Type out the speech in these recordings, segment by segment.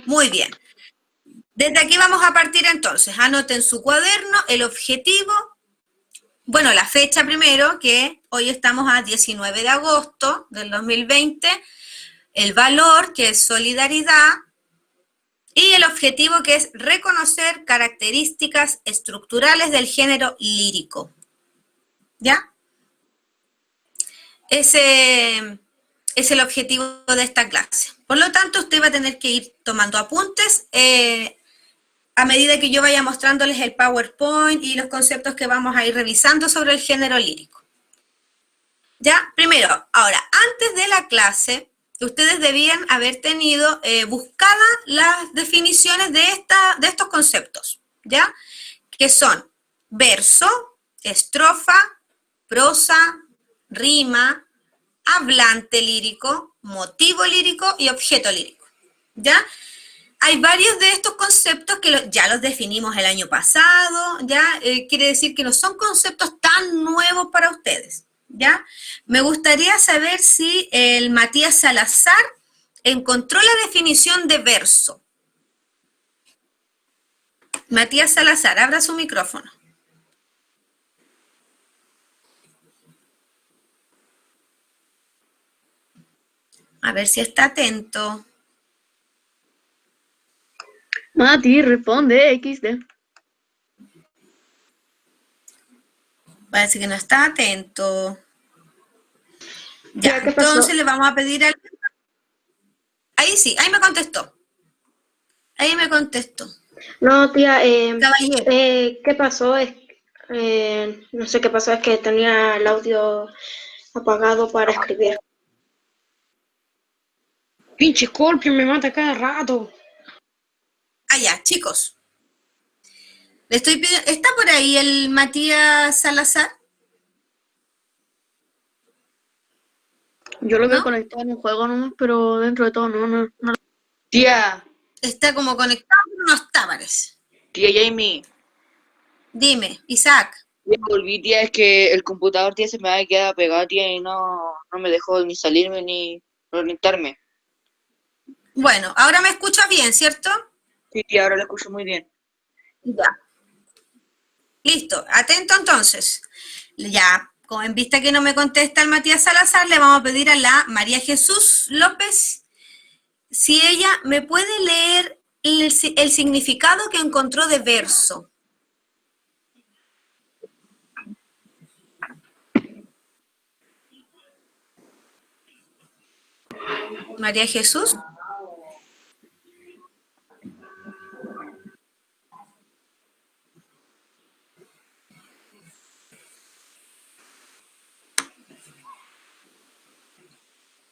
Muy bien. Desde aquí vamos a partir entonces. Anoten su cuaderno, el objetivo, bueno, la fecha primero, que hoy estamos a 19 de agosto del 2020, el valor, que es solidaridad, y el objetivo, que es reconocer características estructurales del género lírico. ¿Ya? Ese es el objetivo de esta clase. Por lo tanto, usted va a tener que ir tomando apuntes a medida que yo vaya mostrándoles el PowerPoint y los conceptos que vamos a ir revisando sobre el género lírico. Ya, primero, ahora, antes de la clase, ustedes debían haber tenido buscadas las definiciones de estos conceptos, ¿ya? Que son verso, estrofa, prosa, rima, hablante lírico, motivo lírico y objeto lírico, ¿ya? Hay varios de estos conceptos que ya los definimos el año pasado, ¿ya? Quiere decir que no son conceptos tan nuevos para ustedes, ¿ya? Me gustaría saber si el Matías Salazar encontró la definición de verso. Matías Salazar, abra su micrófono. A ver si está atento. Mati, responde, XD. Parece que no está atento. Ya, ¿qué entonces pasó? le vamos a pedir al... Ahí sí, ahí me contestó. Ahí me contestó. No, tía, Caballero. ¿qué pasó? No sé qué pasó, es que tenía el audio apagado para escribir. Pinche Scorpion me mata cada rato. Allá, chicos. Le estoy pidiendo... ¿Está por ahí el Matías Salazar? Yo lo veo ¿No? conectado en un juego nomás, pero dentro de todo no. Tía, Está como conectado, pero no está, parece. tía Jamie. Dime, Isaac. Ya volví, tía, es que el computador, tía, se me había quedado pegado, tía, y no me dejó ni salirme ni conectarme. Bueno, ahora me escuchas bien, ¿cierto? Sí, tía, ahora lo escucho muy bien. Ya. Listo, atento entonces. Ya, como en vista que no me contesta el Matías Salazar, le vamos a pedir a la María Jesús López si ella me puede leer el significado que encontró de verso. María Jesús.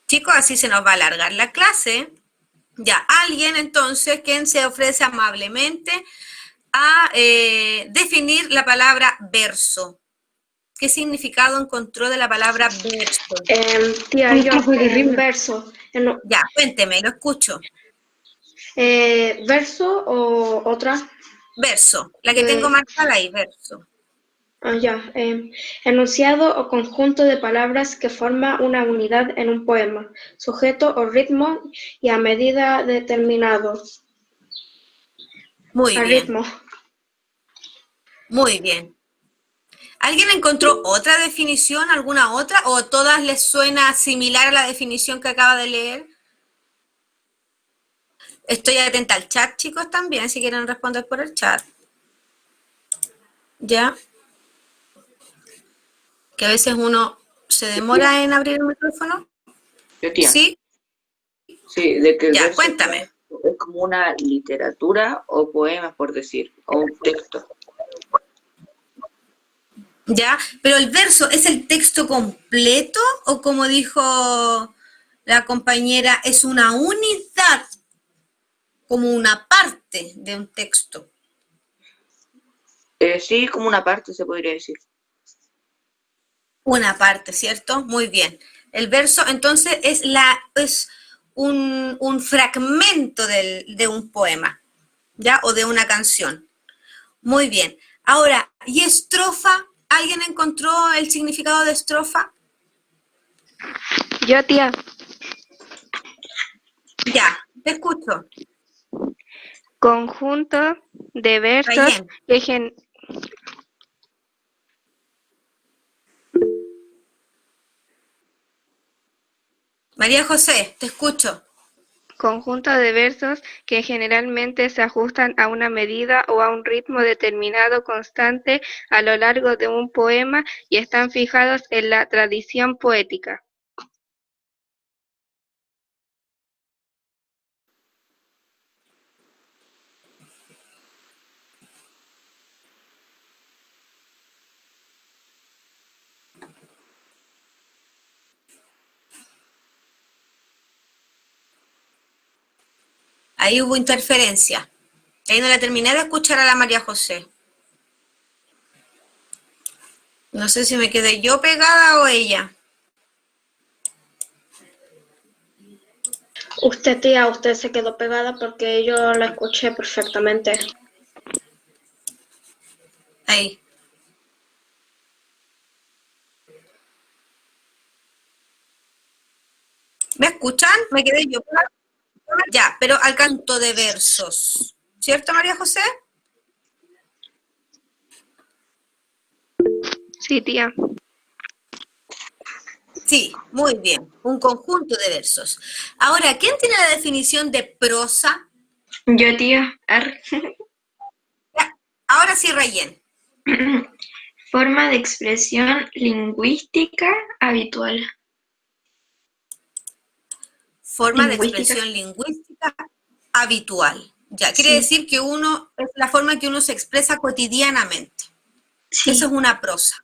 Chicos, así se nos va a alargar la clase. Ya, alguien entonces, quien se ofrece amablemente a definir la palabra verso. ¿Qué significado encontró de la palabra verso? Tía, yo, verso. Ya, cuénteme, lo escucho. ¿Verso o otra? Verso, la que tengo marcada ahí, verso. Enunciado o conjunto de palabras que forma una unidad en un poema, sujeto o ritmo y a medida determinado. Muy bien, Ritmo. muy bien. ¿Alguien encontró otra definición, alguna otra, o todas les suena similar a la definición que acaba de leer? Estoy atenta al chat, chicos, también, si quieren responder por el chat. ¿Ya? Que a veces uno se demora en abrir el micrófono. Yo, tía. ¿Sí? Sí, de que el Ya, verso cuéntame. es como una literatura o poemas, por decir, o un texto. ¿Ya? Pero el verso, ¿es el texto completo o como dijo la compañera, es una unidad, como una parte de un texto? Sí, como una parte, se podría decir. Una parte, ¿cierto? Muy bien. El verso entonces es un fragmento de un poema, ¿ya? O de una canción. Muy bien. Ahora, ¿y estrofa? ¿Alguien encontró el significado de estrofa? Yo, tía. Ya, te escucho. Conjunto de versos Rayen. que María José, te escucho. Conjunto de versos que generalmente se ajustan a una medida o a un ritmo determinado constante a lo largo de un poema y están fijados en la tradición poética. Ahí hubo interferencia. Ahí no la terminé de escuchar a la María José. No sé si me quedé yo pegada o ella. Usted, tía, usted se quedó pegada porque yo la escuché perfectamente. Ahí. ¿Me escuchan? Me quedé yo pegada. Ya, pero al canto de versos. ¿Cierto, María José? Sí, tía. Sí, muy bien. Un conjunto de versos. Ahora, ¿quién tiene la definición de prosa? Yo, tía. Ya, ahora sí, Rayen. Forma de expresión lingüística habitual. Forma de Lingüística. expresión lingüística habitual. Ya, quiere Sí. decir que uno, es la forma en que uno se expresa cotidianamente. Sí. Eso es una prosa.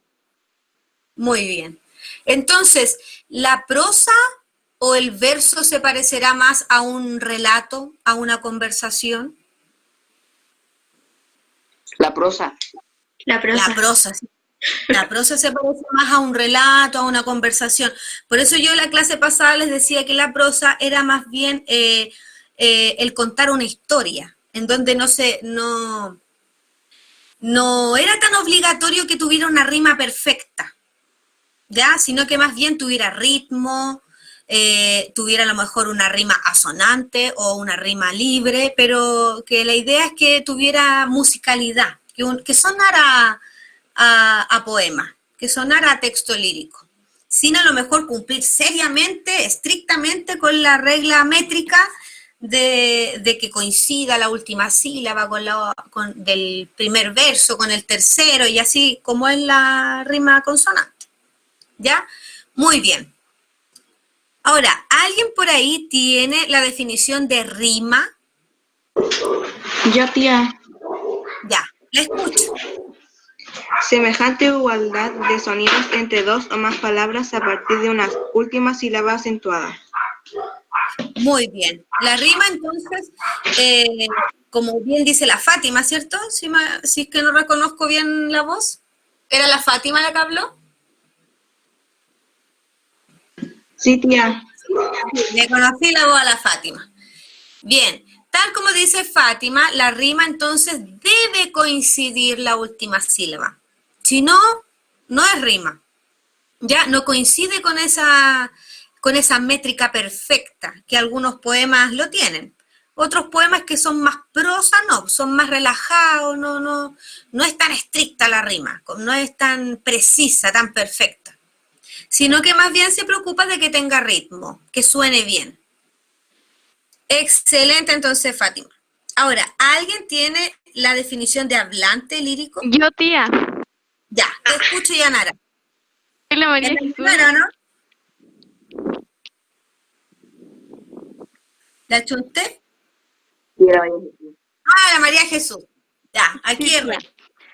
Muy bien. Entonces, ¿la prosa o el verso se parecerá más a un relato, a una conversación? La prosa. La prosa. La prosa, sí. La prosa se parece más a un relato, a una conversación. Por eso yo en la clase pasada les decía que la prosa era más bien el contar una historia, en donde no era tan obligatorio que tuviera una rima perfecta, ¿ya? Sino que más bien tuviera ritmo, tuviera a lo mejor una rima asonante o una rima libre, pero que la idea es que tuviera musicalidad, que sonara a poema, que sonara a texto lírico, sin a lo mejor cumplir seriamente, estrictamente con la regla métrica de que coincida la última sílaba del primer verso con el tercero y así como es la rima consonante. ¿Ya? Muy bien. Ahora, ¿alguien por ahí tiene la definición de rima? Yo, tía. Ya, la escucho. Semejante igualdad de sonidos entre dos o más palabras a partir de una última sílaba acentuada. Muy bien. La rima, entonces, como bien dice la Fátima, ¿cierto? Si es que no reconozco bien la voz. ¿Era la Fátima la que habló? Sí, tía. Sí, le conocí la voz a la Fátima. Bien, tal como dice Fátima, la rima entonces debe coincidir la última sílaba. Si no, no es rima. Ya no coincide con esa métrica perfecta que algunos poemas lo tienen. Otros poemas que son más prosa, no, son más relajados, no es tan estricta la rima, no es tan precisa, tan perfecta, sino que más bien se preocupa de que tenga ritmo, que suene bien. Excelente, entonces, Fátima. Ahora, ¿alguien tiene la definición de hablante lírico? Yo, tía. Ya, te escucho, Yanara. Soy la María ¿Es la Jesús. primera, no? ¿La chunté? Ah, la María Jesús. Ya, aquí Sí, es. tía.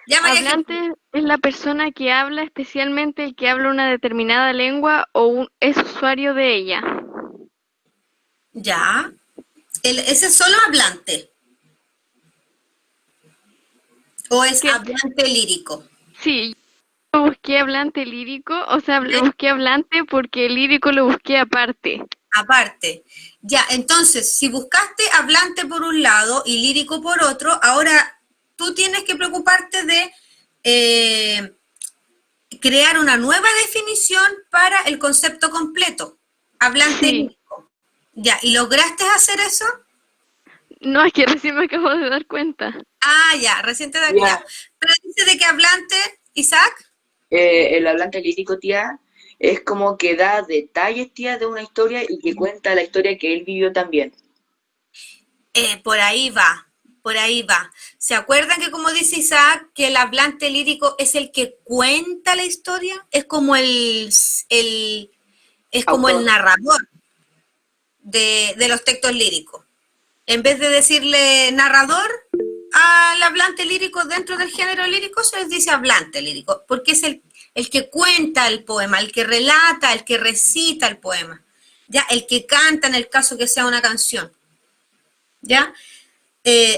Ya, María Jesús. Hablante es la persona que habla, especialmente el que habla una determinada lengua o es usuario de ella. Ya. ¿Ese es solo hablante? ¿O es ¿Qué? hablante lírico? Sí, yo busqué hablante lírico, o sea, lo busqué hablante porque el lírico lo busqué aparte. Aparte. Ya, entonces, si buscaste hablante por un lado y lírico por otro, ahora tú tienes que preocuparte de crear una nueva definición para el concepto completo. Hablante Sí. lírico. Ya, ¿y lograste hacer eso? No, es que recién me acabo de dar cuenta. Ah, ya, recién te da Ya. cuenta. Pero dice de qué hablante, Isaac. El hablante lírico, tía, es como que da detalles, tía, de una historia y que cuenta la historia que él vivió también. Por ahí va, por ahí va. ¿Se acuerdan que como dice Isaac, que el hablante lírico es el que cuenta la historia? Es como es como el Autor. narrador de los textos líricos. En vez de decirle narrador al hablante lírico dentro del género lírico, se les dice hablante lírico, porque es el que cuenta el poema, el que relata, el que recita el poema, ya, el que canta en el caso que sea una canción. ¿Ya?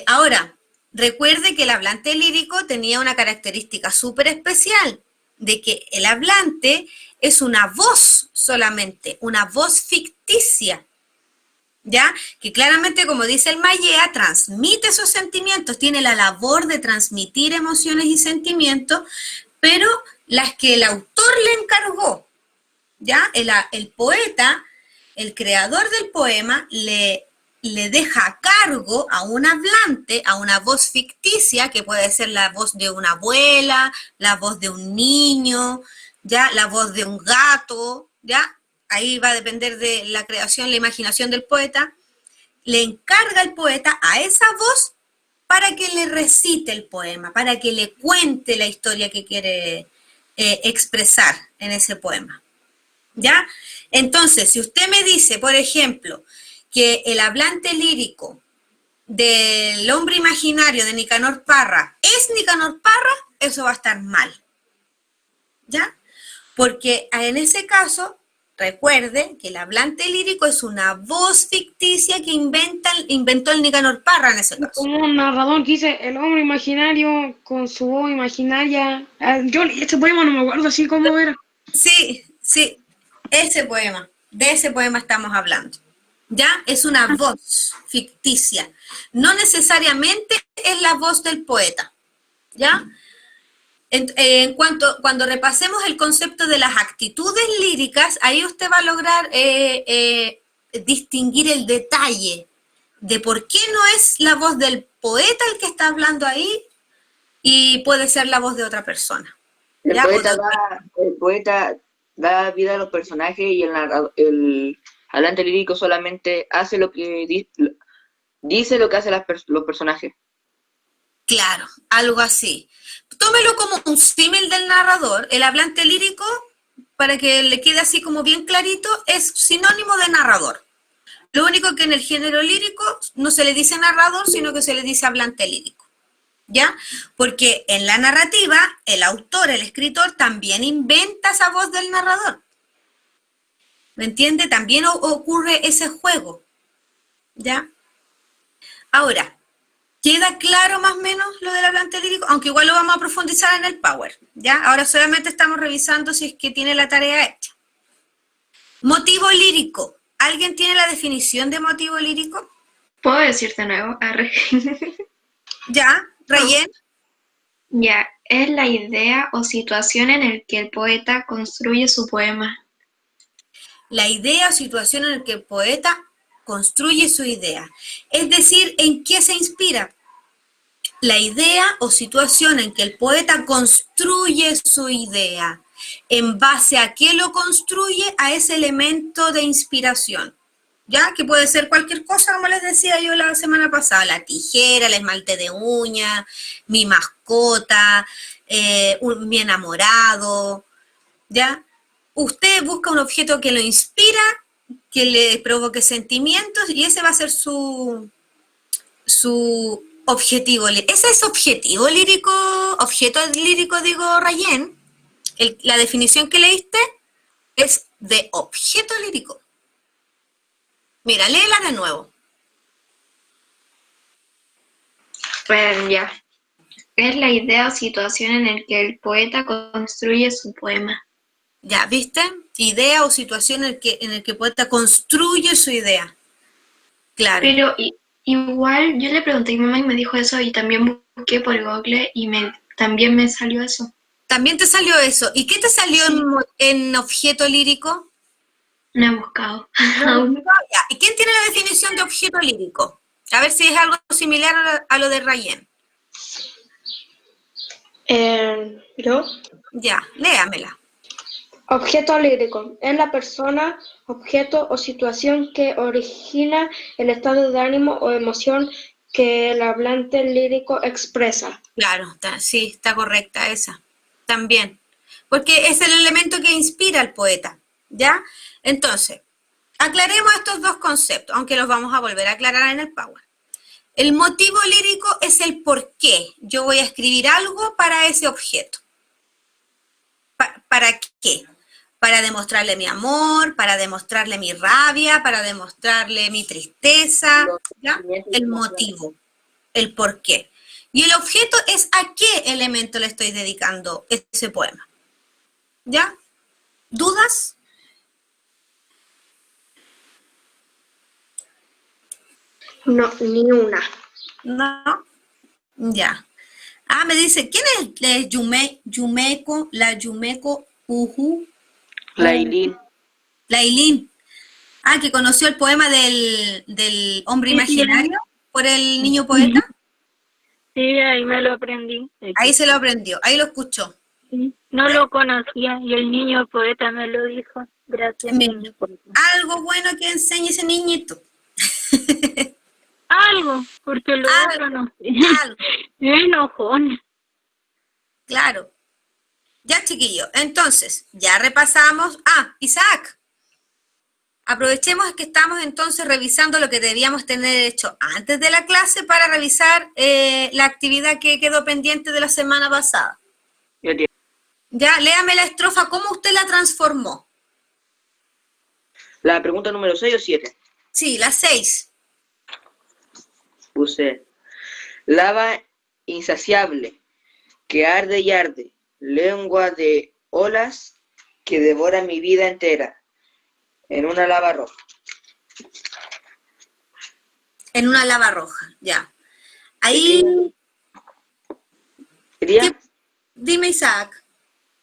Ahora, recuerde que el hablante lírico tenía una característica súper especial, de que el hablante es una voz solamente, una voz ficticia, ¿ya? Que claramente, como dice el Mallea, transmite esos sentimientos, tiene la labor de transmitir emociones y sentimientos, pero las que el autor le encargó, ¿ya? El poeta, el creador del poema, le deja a cargo a un hablante, a una voz ficticia, que puede ser la voz de una abuela, la voz de un niño, ya, la voz de un gato, ya, ahí va a depender de la creación, la imaginación del poeta, le encarga el poeta a esa voz para que le recite el poema, para que le cuente la historia que quiere expresar en ese poema, ¿ya? Entonces, si usted me dice, por ejemplo, que el hablante lírico del hombre imaginario de Nicanor Parra es Nicanor Parra, eso va a estar mal, ¿ya? Porque en ese caso, recuerde que el hablante lírico es una voz ficticia que inventó el Nicanor Parra en ese caso. Como un narrador que dice el hombre imaginario con su voz imaginaria. Yo este poema no me acuerdo así como era. Sí, sí, ese poema, de ese poema estamos hablando. ¿Ya? Es una voz ficticia. No necesariamente es la voz del poeta. ¿Ya? Cuando repasemos el concepto de las actitudes líricas, ahí usted va a lograr distinguir el detalle de por qué no es la voz del poeta el que está hablando ahí y puede ser la voz de otra persona. El ¿Ya? poeta da vida a los personajes y el hablante lírico solamente hace lo que dice lo que hacen los personajes. Claro, algo así. Tómelo como un símil del narrador. El hablante lírico, para que le quede así como bien clarito, es sinónimo de narrador. Lo único que en el género lírico no se le dice narrador, sino que se le dice hablante lírico. ¿Ya? Porque en la narrativa, el autor, el escritor, también inventa esa voz del narrador. ¿Me entiende? También ocurre ese juego. ¿Ya? Ahora, ¿queda claro más o menos lo del hablante lírico? Aunque igual lo vamos a profundizar en el Power. ¿Ya? Ahora solamente estamos revisando si es que tiene la tarea hecha. Motivo lírico. ¿Alguien tiene la definición de motivo lírico? ¿Puedo decir de nuevo? Arre. ¿Ya? ¿Rayen? Ya, es la idea o situación en la que el poeta construye su poema. La idea o situación en la que el poeta construye su idea. Es decir, ¿en qué se inspira? La idea o situación en que el poeta construye su idea. ¿En base a qué lo construye? A ese elemento de inspiración. ¿Ya? Que puede ser cualquier cosa, como les decía yo la semana pasada. La tijera, el esmalte de uña, mi mascota, mi enamorado. ¿Ya? Usted busca un objeto que lo inspira, que le provoque sentimientos, y ese va a ser su objetivo. Ese es objetivo lírico, objeto lírico, digo, Rayen. La definición que leíste es de objeto lírico. Mira, léela de nuevo. Pues ya. Es la idea o situación en la que el poeta construye su poema. Ya, ¿viste? Idea o situación en el que el poeta construye su idea. Claro. Pero igual yo le pregunté a mi mamá y me dijo eso, y también busqué por Google y también me salió eso. También te salió eso. ¿Y qué te salió en objeto lírico? No he buscado. Ya. ¿Y quién tiene la definición de objeto lírico? A ver si es algo similar a lo de Rayen. Yo, Ya, léamela. objeto lírico. Es la persona, objeto o situación que origina el estado de ánimo o emoción que el hablante lírico expresa. Claro, sí, está correcta esa. También. Porque es el elemento que inspira al poeta. ¿Ya? Entonces, aclaremos estos dos conceptos, aunque los vamos a volver a aclarar en el Power. El motivo lírico es el por qué yo voy a escribir algo para ese objeto. ¿Para qué? Para demostrarle mi amor, para demostrarle mi rabia, para demostrarle mi tristeza, ¿ya? El motivo, el por qué. Y el objeto es a qué elemento le estoy dedicando ese poema. ¿Ya? ¿Dudas? No, ni una. No. Ya. Ah, me dice, ¿quién es la Yumeko Uhu? Lailín. Lailín. Ah, que conoció el poema del hombre imaginario por el niño poeta. Sí, ahí me lo aprendí. Ahí se lo aprendió, ahí lo escuchó. Sí, no lo conocía y el niño poeta me lo dijo. Gracias, niño poeta. Algo bueno que enseñe ese niñito. Algo, porque lo otro no sé. Algo. Es enojón. Claro. Ya, chiquillos. Entonces, ya repasamos. Ah, Isaac. Aprovechemos que estamos entonces revisando lo que debíamos tener hecho antes de la clase para revisar la actividad que quedó pendiente de la semana pasada. Ya, léame la estrofa, ¿cómo usted la transformó? La pregunta número 6 o 7. Sí, la 6. Puse lava insaciable, que arde y arde, lengua de olas que devora mi vida entera, en una lava roja. En una lava roja, ya. Ahí... ¿Quería? Dime, Isaac.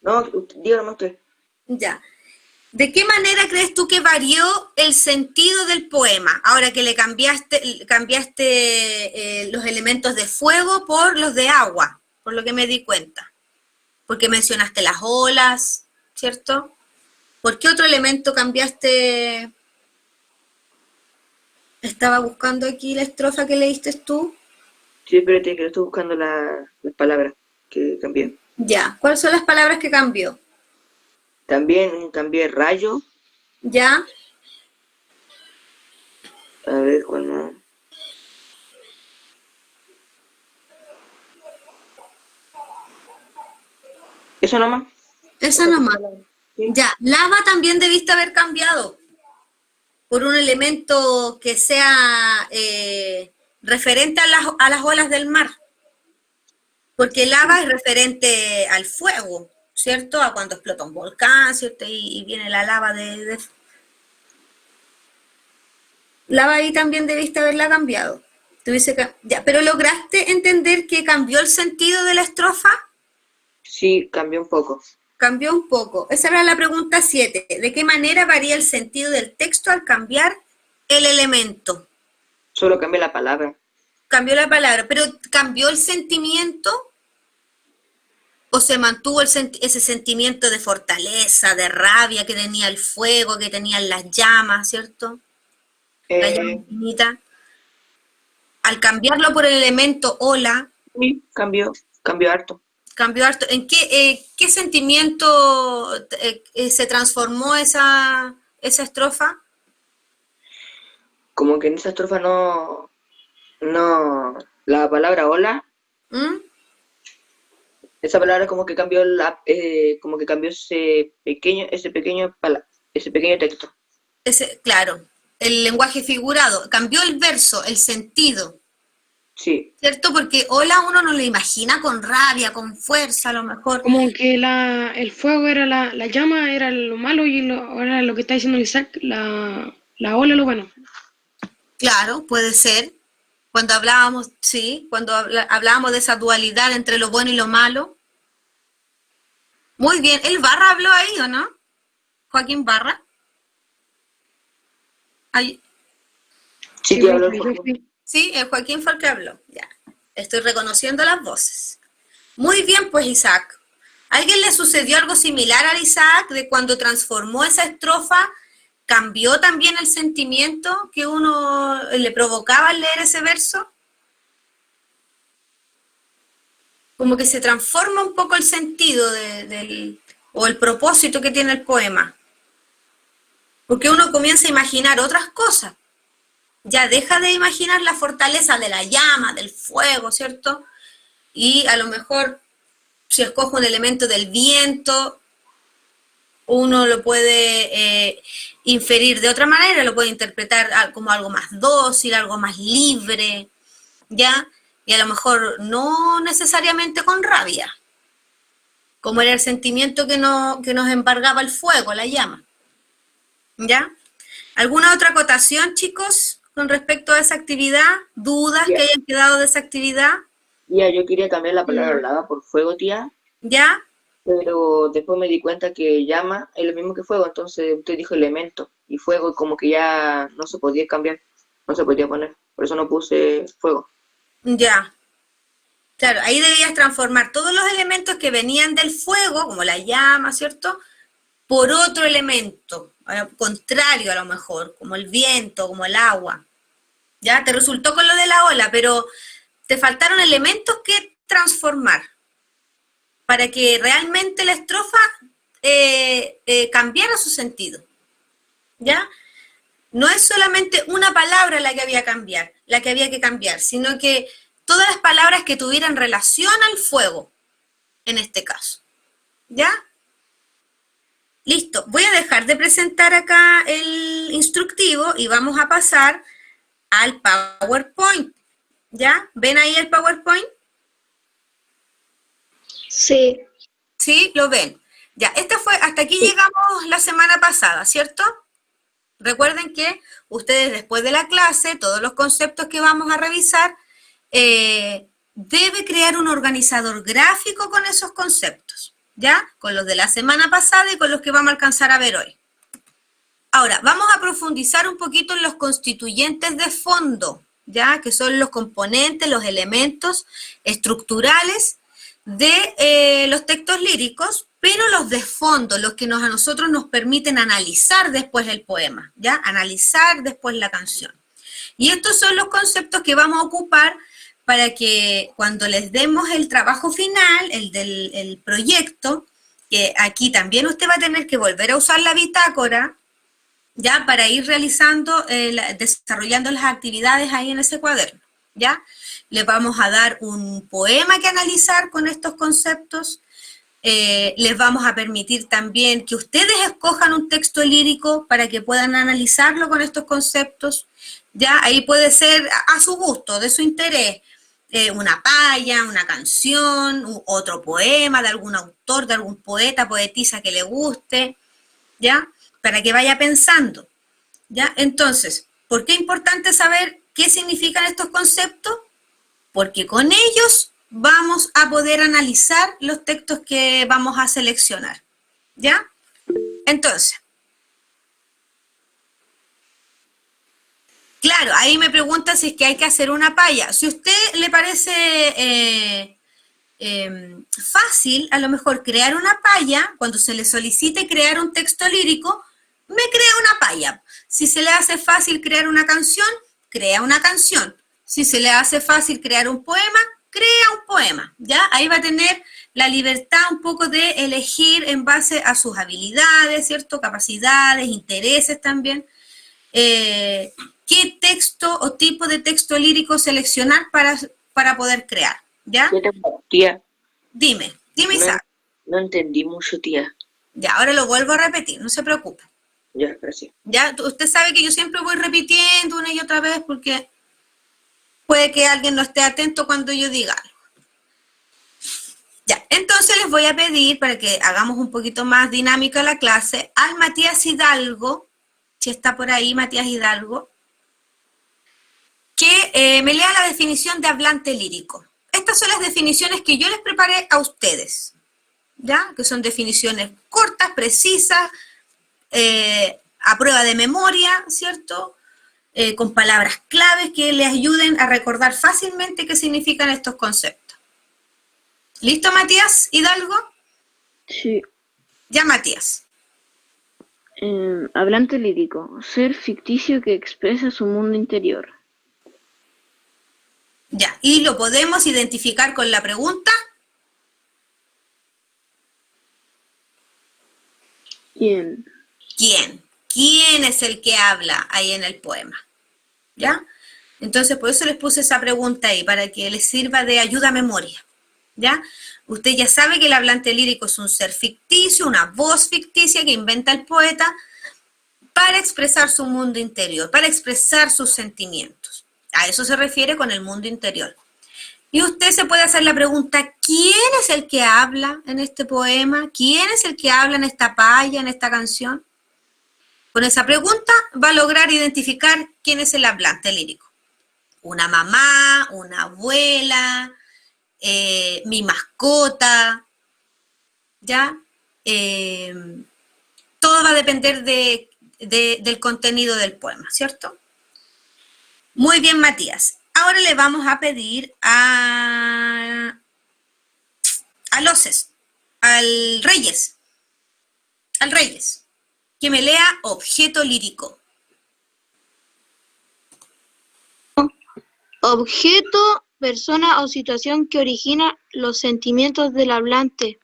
No, dígame usted. Ya. ¿De qué manera crees tú que varió el sentido del poema? Ahora que le cambiaste los elementos de fuego por los de agua, por lo que me di cuenta. Porque mencionaste las olas, ¿cierto? ¿Por qué otro elemento cambiaste? Estaba buscando aquí la estrofa que leíste tú. Sí, espérate, que estoy buscando las palabras que cambié. Ya. ¿Cuáles son las palabras que cambió? También cambié rayo. Ya. A ver, ¿cuál más? ¿Eso nomás? Esa nomás. Ya. Lava también debiste haber cambiado por un elemento que sea referente a las olas del mar. Porque lava es referente al fuego, ¿cierto? A cuando explota un volcán, ¿cierto? Y viene la lava de... Lava ahí también debiste haberla cambiado. Ya, pero ¿lograste entender que cambió el sentido de la estrofa? Sí, cambió un poco. Cambió un poco. Esa era la pregunta 7. ¿De qué manera varía el sentido del texto al cambiar el elemento? Solo cambié la palabra. Cambió la palabra, pero ¿cambió el sentimiento? ¿O se mantuvo ese sentimiento de fortaleza, de rabia que tenía el fuego, que tenían las llamas, ¿cierto? La llama infinita. Al cambiarlo por el elemento ola. Sí, cambió harto. Cambió harto. ¿En qué sentimiento se transformó esa estrofa? Como que en esa estrofa no, la palabra hola, esa palabra como que cambió ese pequeño texto. Claro, el lenguaje figurado, cambió el verso, el sentido. Sí. ¿Cierto? Porque hola uno no lo imagina con rabia, con fuerza, a lo mejor. Como que el fuego era la llama, era lo malo y ahora lo que está diciendo Isaac, la ola, lo bueno. Claro, puede ser. Cuando hablábamos, sí, cuando hablábamos de esa dualidad entre lo bueno y lo malo. Muy bien. ¿El Barra habló ahí o no? ¿Joaquín Barra? Ahí. Sí, que habló. Sí, el Joaquín fue el que habló. Ya. Estoy reconociendo las voces. Muy bien, pues, Isaac. ¿A alguien le sucedió algo similar a Isaac de cuando transformó esa estrofa? ¿Cambió también el sentimiento que uno le provocaba al leer ese verso? Como que se transforma un poco el sentido o el propósito que tiene el poema. Porque uno comienza a imaginar otras cosas. Ya deja de imaginar la fortaleza de la llama, del fuego, ¿cierto? Y a lo mejor, si escojo un elemento del viento, uno lo puede inferir de otra manera, lo puede interpretar como algo más dócil, algo más libre, ¿ya? Y a lo mejor no necesariamente con rabia, como era el sentimiento que nos embargaba el fuego, la llama, ¿ya? ¿Alguna otra acotación, chicos, con respecto a esa actividad? ¿Dudas que hayan quedado de esa actividad? Tía, yo quería cambiar la palabra lava por fuego, tía. ¿Ya? Pero después me di cuenta que llama es lo mismo que fuego, entonces usted dijo elemento, y fuego como que ya no se podía cambiar, no se podía poner, por eso no puse fuego. Ya. Claro, ahí debías transformar todos los elementos que venían del fuego, como la llama, ¿cierto?, por otro elemento, contrario a lo mejor, como el viento, como el agua. Ya, te resultó con lo de la ola, pero te faltaron elementos que transformar para que realmente la estrofa cambiara su sentido. ¿Ya? No es solamente una palabra la que había que cambiar, sino que todas las palabras que tuvieran relación al fuego, en este caso. ¿Ya? Listo. Voy a dejar de presentar acá el instructivo y vamos a pasar al PowerPoint. ¿Ya? ¿Ven ahí el PowerPoint? Sí. ¿Sí? ¿Lo ven? Ya, hasta aquí llegamos la semana pasada, ¿cierto? Recuerden que ustedes después de la clase, todos los conceptos que vamos a revisar, debe crear un organizador gráfico con esos conceptos, ¿ya? Con los de la semana pasada y con los que vamos a alcanzar a ver hoy. Ahora, vamos a profundizar un poquito en los constituyentes de fondo, ¿ya? Que son los componentes, los elementos estructurales de los textos líricos, pero los de fondo, los que a nosotros nos permiten analizar después el poema, ¿ya? Analizar después la canción. Y estos son los conceptos que vamos a ocupar para que cuando les demos el trabajo final, el del proyecto, que aquí también usted va a tener que volver a usar la bitácora, ¿ya? Para ir realizando, desarrollando las actividades ahí en ese cuaderno, ¿ya? Les vamos a dar un poema que analizar con estos conceptos. Les vamos a permitir también que ustedes escojan un texto lírico para que puedan analizarlo con estos conceptos. Ya, ahí puede ser a su gusto, de su interés, una paya, una canción, otro poema de algún autor, de algún poeta, poetisa que le guste, ¿ya? Para que vaya pensando, ¿ya? Entonces, ¿por qué es importante saber qué significan estos conceptos? Porque con ellos vamos a poder analizar los textos que vamos a seleccionar, ¿ya? Entonces, claro, ahí me pregunta si es que hay que hacer una paya. Si a usted le parece fácil, a lo mejor crear una paya, cuando se le solicite crear un texto lírico, me crea una paya. Si se le hace fácil crear una canción, crea una canción. Si se le hace fácil crear un poema, crea un poema, ¿ya? Ahí va a tener la libertad un poco de elegir en base a sus habilidades, ¿cierto? Capacidades, intereses también. ¿Qué texto o tipo de texto lírico seleccionar para poder crear, ¿ya? Tía. Dime, Isaac. No entendí mucho, tía. Ya, ahora lo vuelvo a repetir, no se preocupe. Ya, gracias. Ya, usted sabe que yo siempre voy repitiendo una y otra vez porque puede que alguien no esté atento cuando yo diga algo. Ya, entonces les voy a pedir, para que hagamos un poquito más dinámica la clase, al Matías Hidalgo, si está por ahí Matías Hidalgo, que me lea la definición de hablante lírico. Estas son las definiciones que yo les preparé a ustedes, ¿ya? Que son definiciones cortas, precisas, a prueba de memoria, ¿cierto? con palabras claves que les ayuden a recordar fácilmente qué significan estos conceptos. ¿Listo, Matías Hidalgo? Sí. Ya, Matías. Hablante lírico, ser ficticio que expresa su mundo interior. Ya, y lo podemos identificar con la pregunta. ¿Quién? ¿Quién? ¿Quién es el que habla ahí en el poema? ¿Ya? Entonces, por eso les puse esa pregunta ahí, para que les sirva de ayuda a memoria. ¿Ya? Usted ya sabe que el hablante lírico es un ser ficticio, una voz ficticia que inventa el poeta para expresar su mundo interior, para expresar sus sentimientos. A eso se refiere con el mundo interior. Y usted se puede hacer la pregunta, ¿quién es el que habla en este poema? ¿Quién es el que habla en esta palla, en esta canción? Con esa pregunta va a lograr identificar quién es el hablante lírico. Una mamá, una abuela, mi mascota, ¿ya? Todo va a depender del contenido del poema, ¿cierto? Muy bien, Matías. Ahora le vamos a pedir al Reyes, que me lea objeto lírico. Objeto, persona o situación que origina los sentimientos del hablante.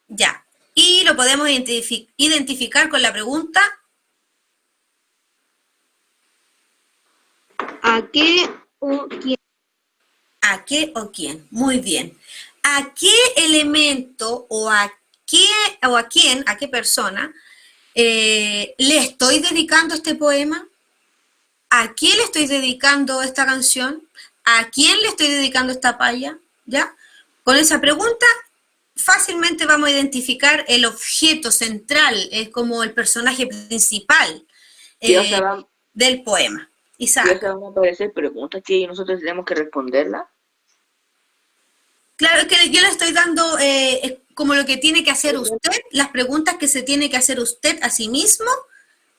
Ya. Y lo podemos identificar con la pregunta. ¿A qué o quién? ¿A qué o quién? Muy bien. ¿A qué elemento o a quién, a qué persona le estoy dedicando este poema? ¿A quién le estoy dedicando esta canción? ¿A quién le estoy dedicando esta palla? ¿Ya? Con esa pregunta fácilmente vamos a identificar el objeto central, es como el personaje principal del poema. Isaac. Ya van a aparecer preguntas que nosotros tenemos que responderlas. Claro, es que yo le estoy dando como lo que tiene que hacer usted, las preguntas que se tiene que hacer usted a sí mismo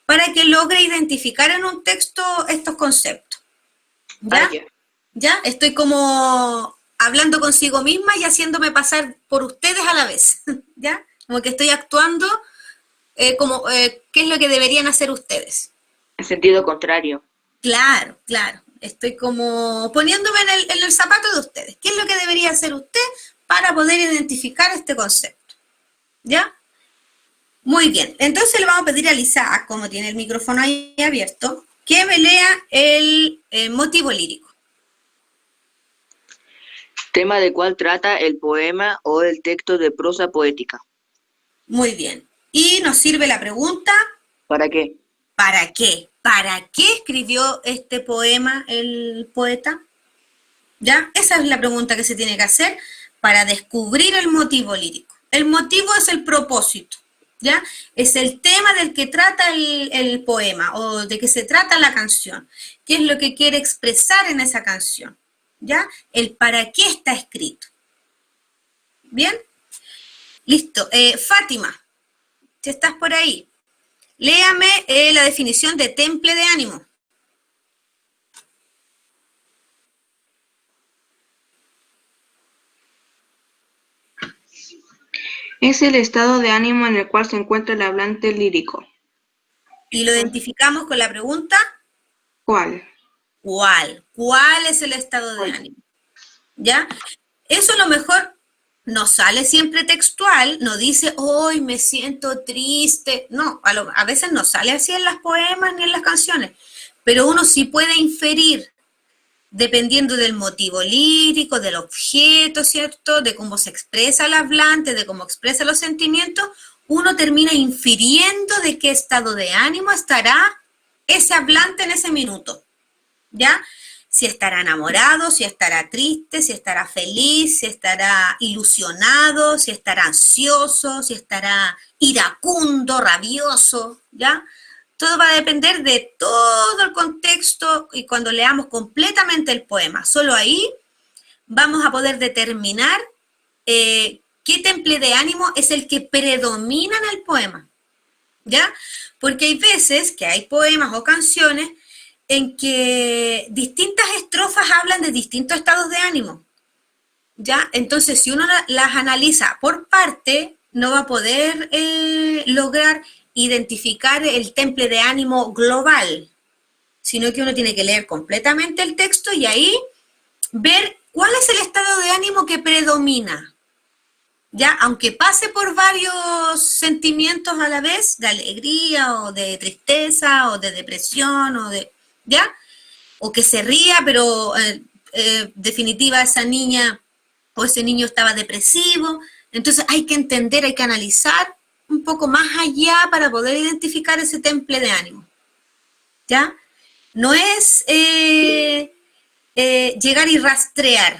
para que logre identificar en un texto estos conceptos. ¿Ya? ¿Ya? Estoy como hablando consigo misma y haciéndome pasar por ustedes a la vez. ¿Ya? Como que estoy actuando qué es lo que deberían hacer ustedes. En sentido contrario. Claro, claro. Estoy como poniéndome en el zapato de ustedes. ¿Qué es lo que debería hacer usted para poder identificar este concepto? ¿Ya? Muy bien. Entonces le vamos a pedir a Isaac, como tiene el micrófono ahí abierto, que me lea el motivo lírico. Tema de cuál trata el poema o el texto de prosa poética. Muy bien. Y nos sirve la pregunta. ¿Para qué? ¿Para qué? ¿Para qué escribió este poema el poeta? ¿Ya? Esa es la pregunta que se tiene que hacer para descubrir el motivo lírico. El motivo es el propósito, ¿ya? Es el tema del que trata el poema o de que se trata la canción. ¿Qué es lo que quiere expresar en esa canción? ¿Ya? El para qué está escrito. ¿Bien? Listo. Fátima, si estás por ahí. Léame la definición de temple de ánimo. Es el estado de ánimo en el cual se encuentra el hablante lírico. Y lo identificamos con la pregunta. ¿Cuál? ¿Cuál? ¿Cuál es el estado de ánimo? ¿Ya? Eso a lo mejor no sale siempre textual, no dice, hoy me siento triste. No, a veces no sale así en los poemas ni en las canciones, pero uno sí puede inferir, dependiendo del motivo lírico, del objeto, ¿cierto? De cómo se expresa el hablante, de cómo expresa los sentimientos, uno termina infiriendo de qué estado de ánimo estará ese hablante en ese minuto, ¿ya? Si estará enamorado, si estará triste, si estará feliz, si estará ilusionado, si estará ansioso, si estará iracundo, rabioso, ¿ya? Todo va a depender de todo el contexto y cuando leamos completamente el poema, solo ahí vamos a poder determinar qué temple de ánimo es el que predomina en el poema, ¿ya? Porque hay veces que hay poemas o canciones en que distintas estrofas hablan de distintos estados de ánimo, ¿ya? Entonces, si uno las analiza por parte, no va a poder lograr identificar el temple de ánimo global, sino que uno tiene que leer completamente el texto y ahí ver cuál es el estado de ánimo que predomina, ¿ya? Aunque pase por varios sentimientos a la vez, de alegría o de tristeza o de depresión o de, ¿ya? O que se ría, pero definitiva esa niña o ese niño estaba depresivo. Entonces hay que entender, hay que analizar un poco más allá para poder identificar ese temple de ánimo, ¿ya? No es llegar y rastrear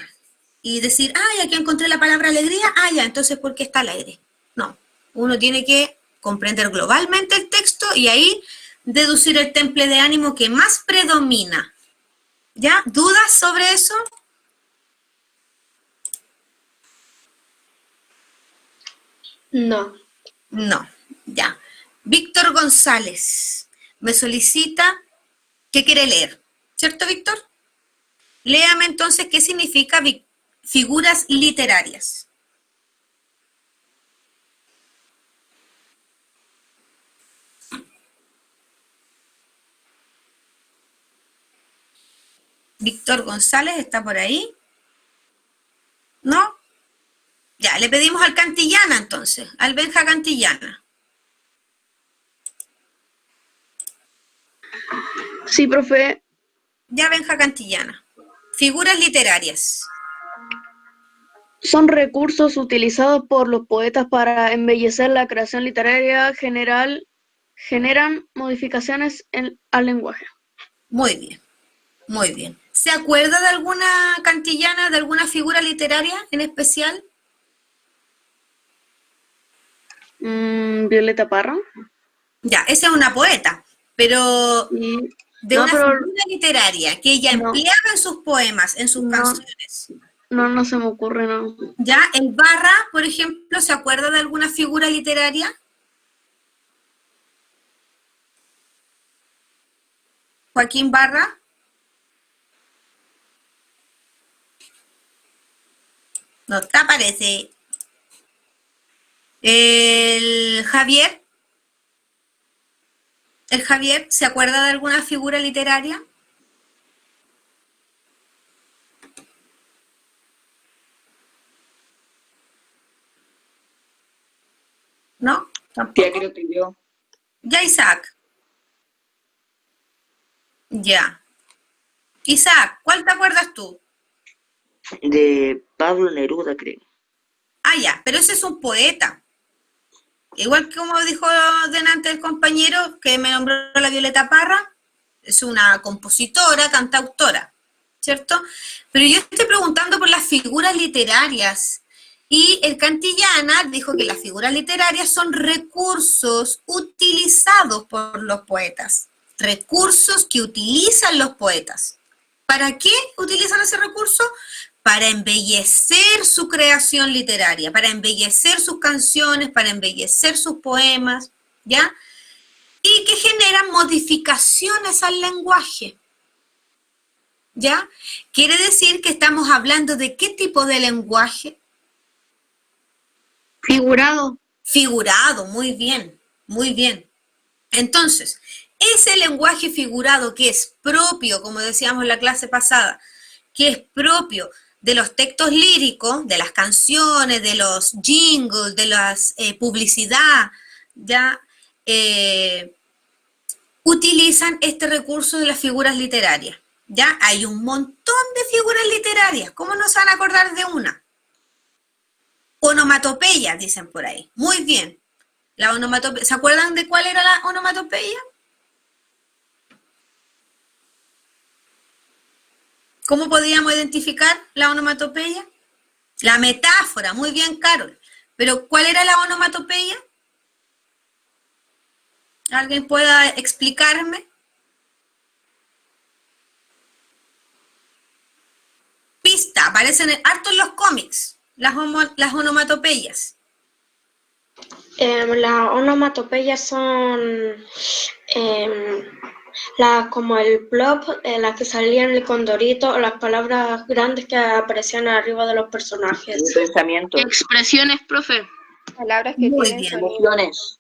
y decir, ya que encontré la palabra alegría, ya, entonces ¿por qué está alegre? No, uno tiene que comprender globalmente el texto y ahí deducir el temple de ánimo que más predomina, ¿ya? ¿Dudas sobre eso? No. No, ya. Víctor González me solicita que quiere leer, ¿cierto, Víctor? Léame entonces qué significa figuras literarias. Víctor González, ¿está por ahí? ¿No? Ya, le pedimos al Cantillana entonces, al Benja Cantillana. Sí, profe. Ya, Benja Cantillana. Figuras literarias. Son recursos utilizados por los poetas para embellecer la creación literaria generan modificaciones al lenguaje. Muy bien, muy bien. ¿Se acuerda de alguna Cantillana, de alguna figura literaria en especial? Violeta Parra. Ya, esa es una poeta, pero de una figura literaria que ella empleaba en sus poemas, en sus canciones. No se me ocurre, no. Ya, el Barra, por ejemplo, ¿se acuerda de alguna figura literaria? Joaquín Barra. No te aparece. El Javier. ¿El Javier se acuerda de alguna figura literaria? ¿No? ¿Tampoco? Ya creo que yo. Ya, Isaac. Ya. Isaac, ¿cuál te acuerdas tú? De Pablo Neruda, creo. Ya, pero ese es un poeta. Igual que como dijo delante el compañero que me nombró la Violeta Parra, es una compositora, cantautora, ¿cierto? Pero yo estoy preguntando por las figuras literarias. Y el Cantillana dijo que las figuras literarias son recursos utilizados por los poetas. Recursos que utilizan los poetas. ¿Para qué utilizan ese recurso? Para embellecer su creación literaria, para embellecer sus canciones, para embellecer sus poemas, ¿ya? Y que generan modificaciones al lenguaje, ¿ya? Quiere decir que estamos hablando de qué tipo de lenguaje. Figurado. Figurado, muy bien, muy bien. Entonces, ese lenguaje figurado que es propio, como decíamos en la clase pasada, que es propio de los textos líricos, de las canciones, de los jingles, de las publicidad, ya utilizan este recurso de las figuras literarias. Ya hay un montón de figuras literarias. ¿Cómo no se van a acordar de una? Onomatopeyas, dicen por ahí. Muy bien. La onomatopeya. ¿Se acuerdan de cuál era la onomatopeya? ¿Cómo podíamos identificar la onomatopeya? La metáfora, muy bien, Carol. Pero, ¿cuál era la onomatopeya? ¿Alguien pueda explicarme? Pista, aparecen harto en los cómics, las onomatopeyas. Las onomatopeyas son como el plop, las que salían en el condorito, o las palabras grandes que aparecían arriba de los personajes. Pensamiento. Expresiones, profe. Palabras que Muy tienen bien. sonido. Emociones.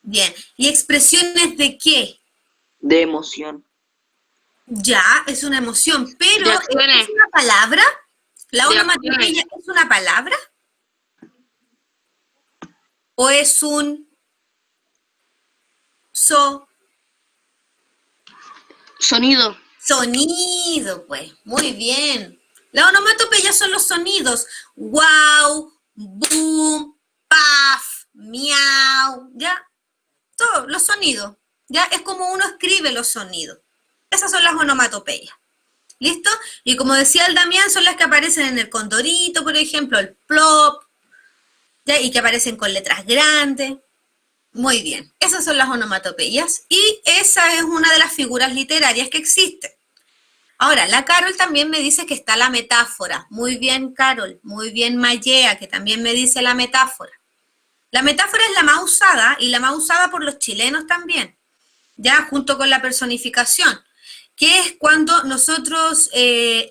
Bien. ¿Y expresiones de qué? De emoción. Ya, es una emoción, pero De acciones. ¿es una palabra? ¿La De onomatopeya es una palabra? ¿O es un Sonido. sonido? Pues, muy bien. La onomatopeya son los sonidos. Wow, boom, paf, miau, ¿ya? Todos los sonidos, ¿ya? Es como uno escribe los sonidos. Esas son las onomatopeyas. ¿Listo? Y como decía el Damián, son las que aparecen en el condorito, por ejemplo, el plop, ¿ya? Y que aparecen con letras grandes. Muy bien, esas son las onomatopeyas y esa es una de las figuras literarias que existen. Ahora, la Carol también me dice que está la metáfora. Muy bien, Carol. Muy bien, Mayea, que también me dice la metáfora. La metáfora es la más usada y la más usada por los chilenos también, ya junto con la personificación, que es cuando nosotros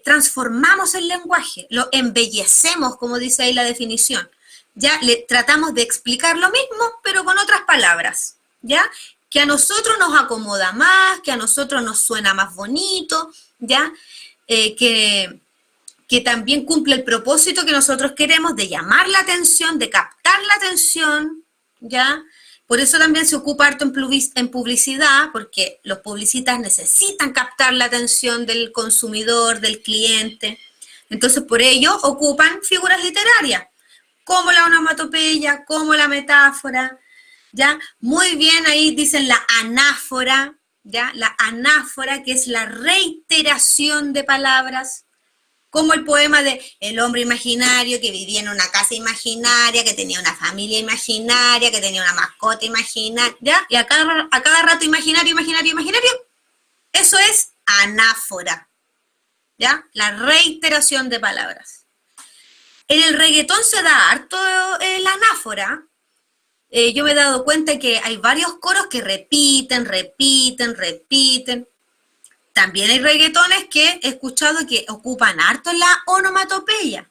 transformamos el lenguaje, lo embellecemos, como dice ahí la definición. Ya le tratamos de explicar lo mismo, pero con otras palabras, ¿ya? Que a nosotros nos acomoda más, que a nosotros nos suena más bonito, ¿ya? Que también cumple el propósito que nosotros queremos de llamar la atención, de captar la atención, ¿ya? Por eso también se ocupa harto en publicidad, porque los publicistas necesitan captar la atención del consumidor, del cliente. Entonces, por ello, ocupan figuras literarias, como la onomatopeya, como la metáfora, ¿ya? Muy bien, ahí dicen la anáfora, ¿ya? La anáfora, que es la reiteración de palabras, como el poema de El hombre imaginario que vivía en una casa imaginaria, que tenía una familia imaginaria, que tenía una mascota imaginaria, ¿ya? Y a cada rato imaginario, imaginario, imaginario. Eso es anáfora, ¿ya? La reiteración de palabras. En el reggaetón se da harto la anáfora. Yo me he dado cuenta que hay varios coros que repiten, repiten, repiten. También hay reggaetones que he escuchado que ocupan harto la onomatopeya,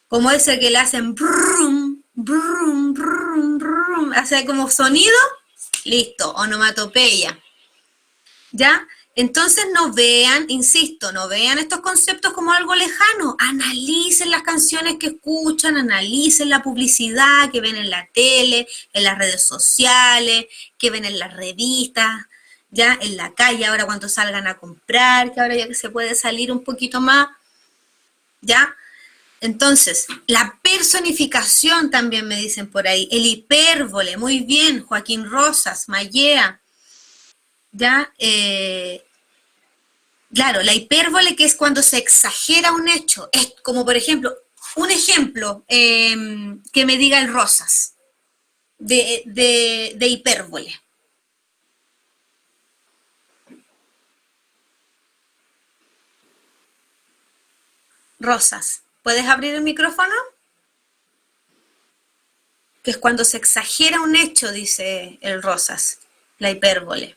como ese que le hacen brum, brum, brum, brum, hace como sonido, listo, onomatopeya, ¿ya? Entonces no vean, insisto, no vean estos conceptos como algo lejano, analicen las canciones que escuchan, analicen la publicidad que ven en la tele, en las redes sociales, que ven en las revistas, ya en la calle ahora cuando salgan a comprar, que ahora ya que se puede salir un poquito más, ¿ya? Entonces, la personificación también me dicen por ahí, el hipérbole, muy bien, Joaquín Rosas, Mayea, ¿ya? Claro, la hipérbole que es cuando se exagera un hecho, es como por ejemplo, un ejemplo que me diga el Rosas, de hipérbole. Rosas, ¿puedes abrir el micrófono? Que es cuando se exagera un hecho, dice el Rosas, la hipérbole.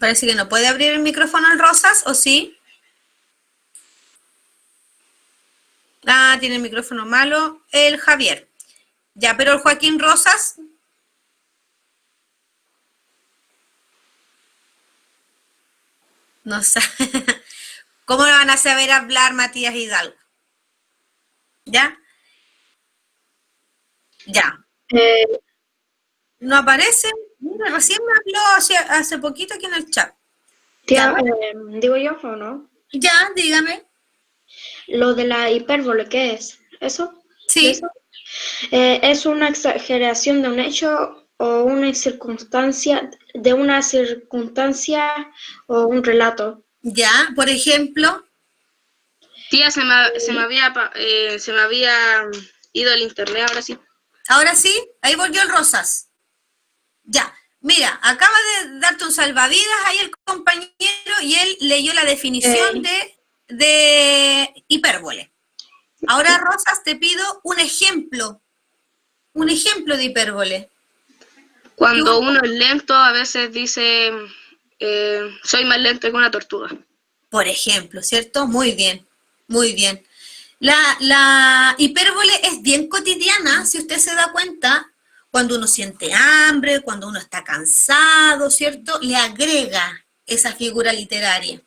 Parece que no puede abrir el micrófono el Rosas, ¿o sí? Ah, tiene el micrófono malo el Javier. Ya, pero el Joaquín Rosas... No sé. ¿Cómo lo van a saber hablar Matías Hidalgo? ¿Ya? Ya. ¿No aparece? Mira, recién me habló hace poquito aquí en el chat. Tía, digo yo o no. Ya, dígame. Lo de la hipérbole, ¿qué es? ¿Eso? Sí. ¿Eso? Es una exageración de un hecho o una circunstancia, o un relato. Ya, por ejemplo. Tía, se me había ido el internet, ahora sí. Ahora sí, ahí volvió el Rosas. Ya, mira, acaba de darte un salvavidas ahí el compañero y él leyó la definición de hipérbole. Ahora, Rosas, te pido un ejemplo de hipérbole. Cuando uno es lento, a veces dice, soy más lento que una tortuga. Por ejemplo, ¿cierto? Muy bien, muy bien. La hipérbole es bien cotidiana, si usted se da cuenta, cuando uno siente hambre, cuando uno está cansado, ¿cierto? Le agrega esa figura literaria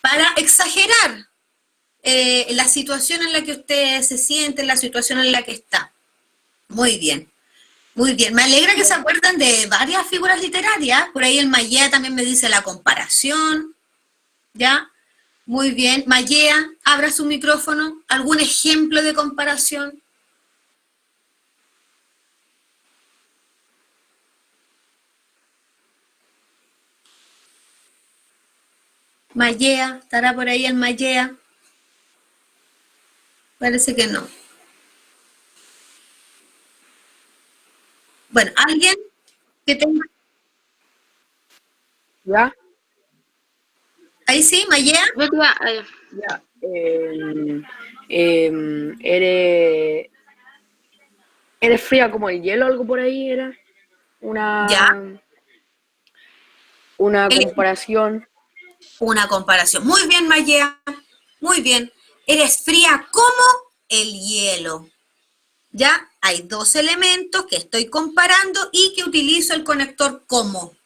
para exagerar la situación en la que usted se siente, la situación en la que está. Muy bien. Muy bien, me alegra que se acuerden de varias figuras literarias. Por ahí el Mayea también me dice la comparación. ¿Ya? Muy bien. Mayea, abra su micrófono. ¿Algún ejemplo de comparación? Mayea, ¿estará por ahí el Mayea? Parece que no. Bueno, ¿alguien que tenga? ¿Ya? Ahí sí, Mayea. Ya. ¿Eres fría como el hielo, algo por ahí era? Ya. Una comparación. Una comparación. Muy bien, Mayea. Muy bien. Eres fría como el hielo. ¿Ya? Hay dos elementos que estoy comparando y que utilizo el conector como.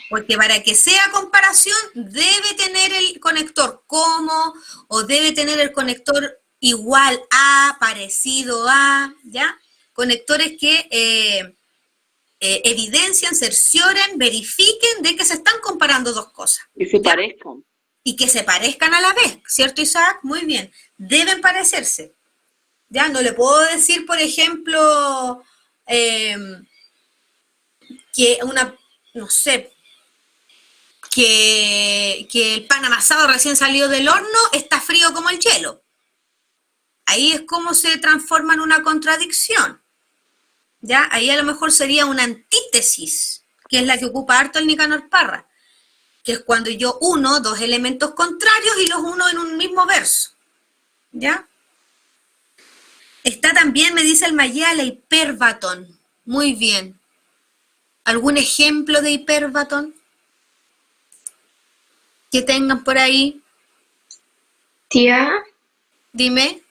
Porque para que sea comparación debe tener el conector como o debe tener el conector igual a, parecido a, ¿ya? Conectores que evidencian, cercioren, verifiquen de que se están comparando dos cosas. Y se ¿ya? parezcan. Y que se parezcan a la vez, ¿cierto, Isaac? Muy bien. Deben parecerse. ¿Ya? No le puedo decir, por ejemplo, que no sé, que el pan amasado recién salido del horno está frío como el hielo. Ahí es como se transforma en una contradicción. ¿Ya? Ahí a lo mejor sería una antítesis, que es la que ocupa harto el Nicanor Parra, que es cuando yo uno dos elementos contrarios y los uno en un mismo verso. ¿Ya? Está también, me dice el Mayea, la hipérbaton. Muy bien. ¿Algún ejemplo de hipérbaton que tengan por ahí? Tía, Dime.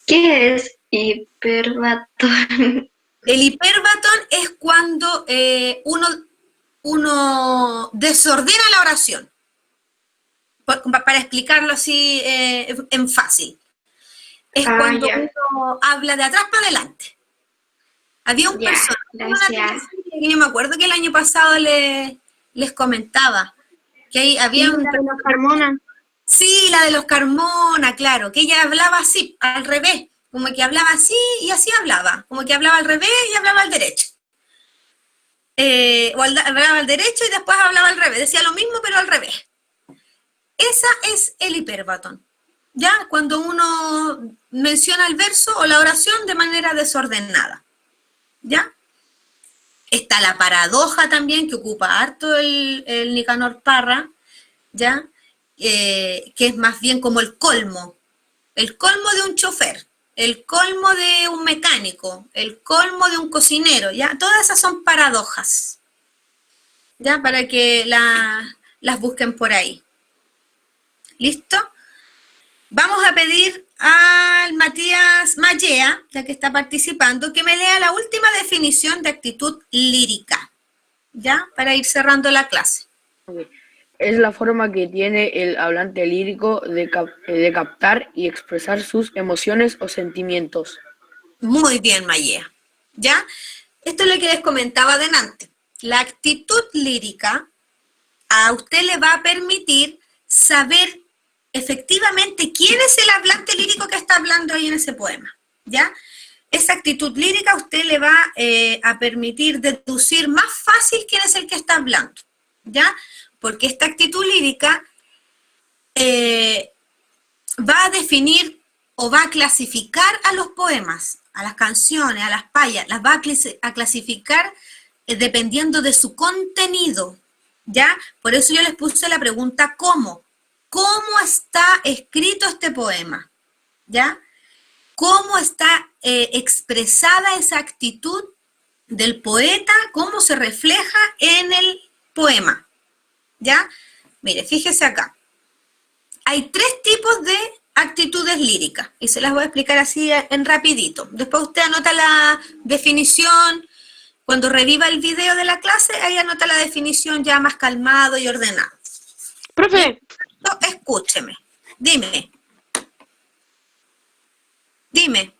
¿qué es hiperbatón? El hipérbaton es cuando uno desordena la oración. Para explicarlo así en fácil. Es cuando ya. uno habla de atrás para adelante. Había un Ya, personaje gracias. que yo me acuerdo que el año pasado les comentaba que ahí había Sí, la de los Carmona. Sí, la de los Carmona, claro, que ella hablaba así, al revés, como que hablaba así y así hablaba, como que hablaba al revés y hablaba al derecho. Hablaba al derecho y después hablaba al revés, decía lo mismo pero al revés. Esa es el hipérbaton. ¿Ya? Cuando uno menciona el verso o la oración de manera desordenada. ¿Ya? Está la paradoja también, que ocupa harto el Nicanor Parra, ¿ya? Que es más bien como el colmo de un chofer, el colmo de un mecánico, el colmo de un cocinero, ¿ya? Todas esas son paradojas, ¿ya? Para que las busquen por ahí. ¿Listo? Vamos a pedir al Matías Mayea, ya que está participando, que me lea la última definición de actitud lírica, ¿ya? Para ir cerrando la clase. Es la forma que tiene el hablante lírico de captar y expresar sus emociones o sentimientos. Muy bien, Mayea. ¿Ya? Esto es lo que les comentaba delante. La actitud lírica a usted le va a permitir saber efectivamente quién es el hablante lírico que está hablando ahí en ese poema, ¿ya? Esa actitud lírica a usted le va a permitir deducir más fácil quién es el que está hablando, ¿ya? Porque esta actitud lírica va a definir o va a clasificar a los poemas, a las canciones, a las payas, las va a clasificar dependiendo de su contenido, ¿ya? Por eso yo les puse la pregunta ¿cómo? ¿Cómo está escrito este poema? ¿Ya? ¿Cómo está expresada esa actitud del poeta, cómo se refleja en el poema, ¿ya? Mire, fíjese acá. Hay 3 tipos de actitudes líricas, y se las voy a explicar así en rapidito. Después usted anota la definición, cuando reviva el video de la clase, ahí anota la definición ya más calmado y ordenado. Profe, Escúcheme, dime. Dime.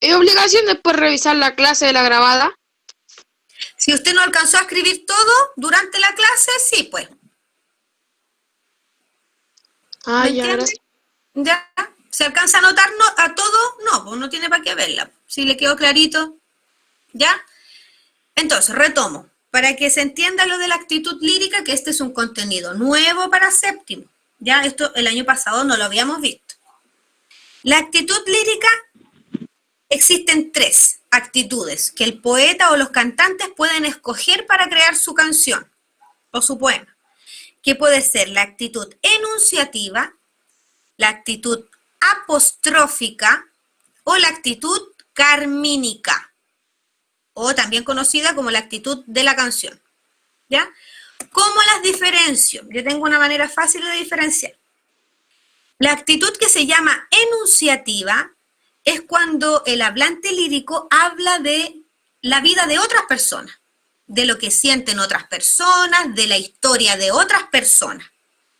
¿es obligación después revisar la clase de la grabada? Si usted no alcanzó a escribir todo durante la clase, sí, pues. Ah, ¿Me ya, entiende? gracias. ¿Ya? ¿Se alcanza a anotar a todo? No, pues no tiene para qué verla. Si le quedó clarito, ¿ya? Entonces, retomo. Para que se entienda lo de la actitud lírica, que este es un contenido nuevo para séptimo. Ya, esto el año pasado no lo habíamos visto. La actitud lírica, existen 3 actitudes que el poeta o los cantantes pueden escoger para crear su canción o su poema, que puede ser la actitud enunciativa, la actitud apostrófica o la actitud carmínica, o también conocida como la actitud de la canción, ¿ya? ¿Cómo las diferencio? Yo tengo una manera fácil de diferenciar. La actitud que se llama enunciativa es cuando el hablante lírico habla de la vida de otras personas, de lo que sienten otras personas, de la historia de otras personas,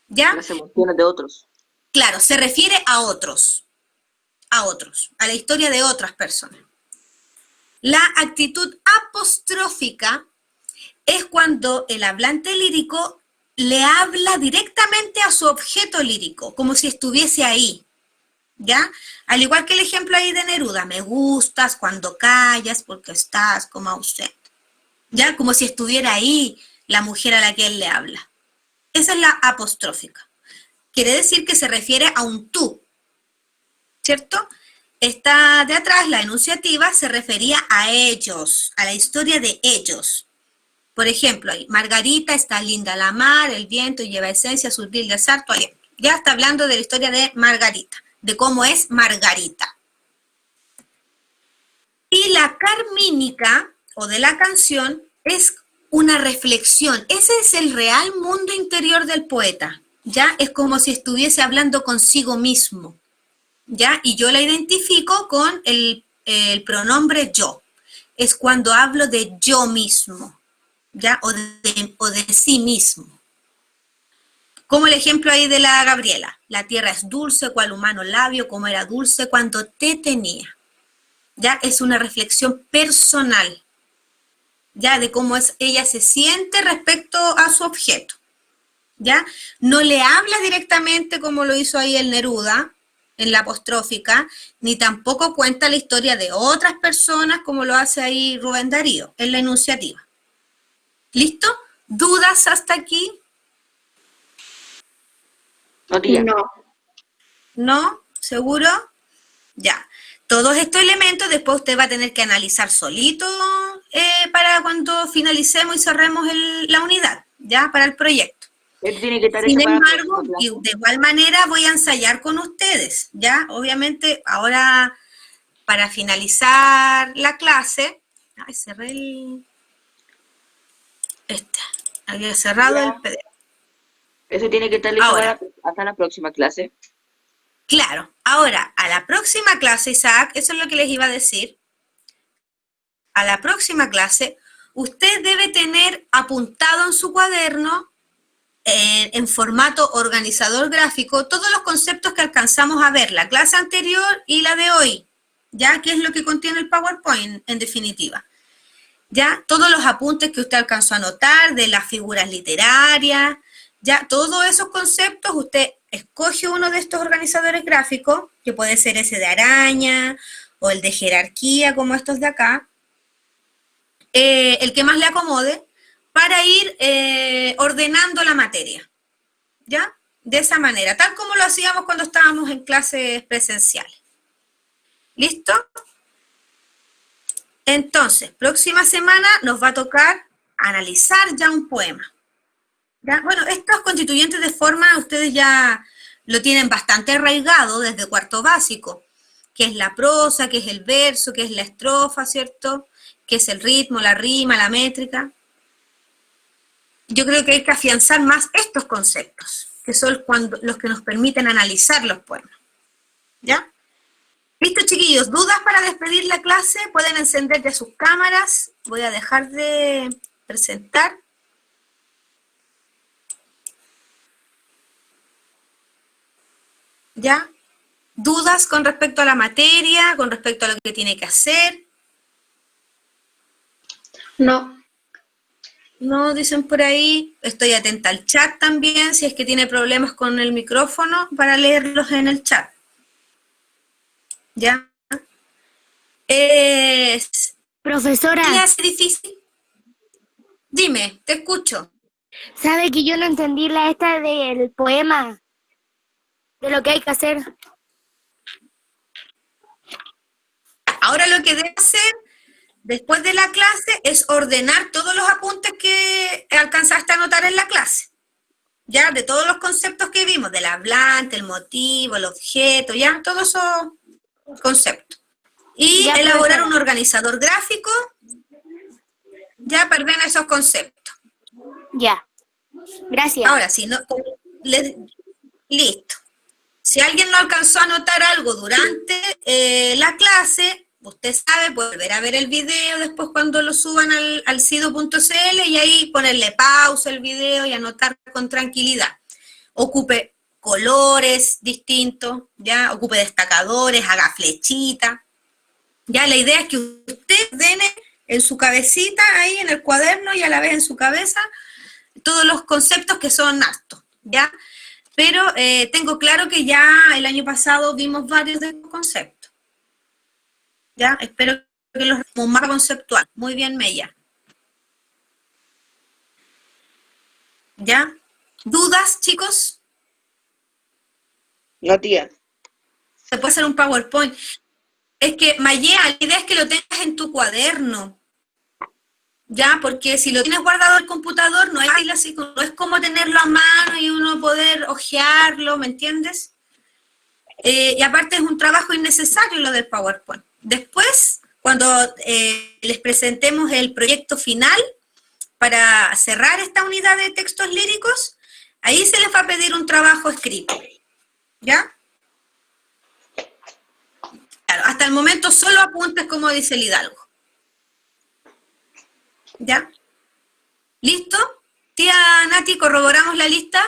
¿ya? Las emociones de otros. Claro, se refiere a otros, a la historia de otras personas. La actitud apostrófica es cuando el hablante lírico le habla directamente a su objeto lírico, como si estuviese ahí, ¿ya? Al igual que el ejemplo ahí de Neruda, me gustas cuando callas porque estás como ausente, ¿ya? Como si estuviera ahí la mujer a la que él le habla. Esa es la apostrófica. Quiere decir que se refiere a un tú, ¿cierto? Esta de atrás, la enunciativa, se refería a ellos, a la historia de ellos. Por ejemplo, ahí, Margarita, está linda la mar, el viento lleva esencia, sutil de sarto, aliento. Ya está hablando de la historia de Margarita, de cómo es Margarita. Y la carmínica, o de la canción, es una reflexión. Ese es el real mundo interior del poeta, ¿ya? Es como si estuviese hablando consigo mismo, ¿ya? Y yo la identifico con el pronombre yo. Es cuando hablo de yo mismo, ¿ya? O de sí mismo. Como el ejemplo ahí de la Gabriela. La tierra es dulce, cual humano labio, como era dulce cuando te tenía. ¿Ya? Es una reflexión personal, ¿ya? De cómo ella se siente respecto a su objeto, ¿ya? No le habla directamente como lo hizo ahí el Neruda, en la apostrófica, ni tampoco cuenta la historia de otras personas como lo hace ahí Rubén Darío, en la enunciativa. ¿Listo? ¿Dudas hasta aquí? No, tía. No. ¿No? ¿Seguro? Ya. Todos estos elementos después usted va a tener que analizar solito para cuando finalicemos y cerremos la unidad, ¿ya? Para el proyecto. Esto tiene que estar Sin hecho para la embargo, próxima y clase. de igual manera voy a ensayar con ustedes, ¿ya? Obviamente, ahora para finalizar la clase, ay, cerré había cerrado Ya. el PDF. Eso tiene que estar listo Ahora. hasta la próxima clase. Claro, ahora, a la próxima clase, Isaac, eso es lo que les iba a decir, a la próxima clase, usted debe tener apuntado en su cuaderno, en formato organizador gráfico, todos los conceptos que alcanzamos a ver, la clase anterior y la de hoy, ya que es lo que contiene el PowerPoint, en definitiva. Ya, todos los apuntes que usted alcanzó a notar de las figuras literarias, ya, todos esos conceptos, usted escoge uno de estos organizadores gráficos, que puede ser ese de araña, o el de jerarquía, como estos de acá, el que más le acomode, para ir ordenando la materia, ¿ya? De esa manera, tal como lo hacíamos cuando estábamos en clases presenciales. ¿Listo? Entonces, próxima semana nos va a tocar analizar ya un poema. ¿Ya? Bueno, estos constituyentes de forma ustedes ya lo tienen bastante arraigado desde cuarto básico, que es la prosa, que es el verso, que es la estrofa, ¿cierto? qué es el ritmo, la rima, la métrica. Yo creo que hay que afianzar más estos conceptos, que son los que nos permiten analizar los poemas. ¿Ya? ¿Listo, chiquillos? ¿Dudas para despedir la clase? Pueden encender ya sus cámaras. Voy a dejar de presentar. ¿Ya? ¿Dudas con respecto a la materia, con respecto a lo que tiene que hacer? No. No, dicen por ahí. Estoy atenta al chat también, si es que tiene problemas con el micrófono, para leerlos en el chat. ¿Ya? Profesora. ¿Qué hace difícil? Dime, te escucho. ¿Sabe que yo no entendí la esta del poema? De lo que hay que hacer. Ahora lo que debe hacer después de la clase es ordenar todos los apuntes que alcanzaste a anotar en la clase. Ya, de todos los conceptos que vimos, del hablante, el motivo, el objeto, ya, todos esos conceptos. Y ya, elaborar un organizador gráfico, ya, para ver esos conceptos. Ya. Gracias. Ahora, si no, listo. Si alguien no alcanzó a anotar algo durante la clase, usted sabe, puede volver a ver el video después cuando lo suban al sido.cl y ahí ponerle pausa al video y anotar con tranquilidad. Ocupe colores distintos, ya, ocupe destacadores, haga flechitas. Ya, la idea es que usted ordene en su cabecita, ahí en el cuaderno y a la vez en su cabeza, todos los conceptos que son hartos, ¿ya? Pero tengo claro que ya el año pasado vimos varios de estos conceptos. ¿Ya? Espero que los como más conceptual. Muy bien, Mella. ¿Ya? ¿Dudas, chicos? No, tía. Se puede hacer un PowerPoint. Es que, Mayea, la idea es que lo tengas en tu cuaderno. ¿Ya? Porque si lo tienes guardado en el computador, no es como tenerlo a mano y uno poder hojearlo, ¿me entiendes? Y aparte es un trabajo innecesario lo del PowerPoint. Después, cuando les presentemos el proyecto final para cerrar esta unidad de textos líricos, ahí se les va a pedir un trabajo escrito. ¿Ya? Claro, hasta el momento solo apuntes como dice el Hidalgo. ¿Ya? ¿Listo? Tía Nati, ¿corroboramos la lista?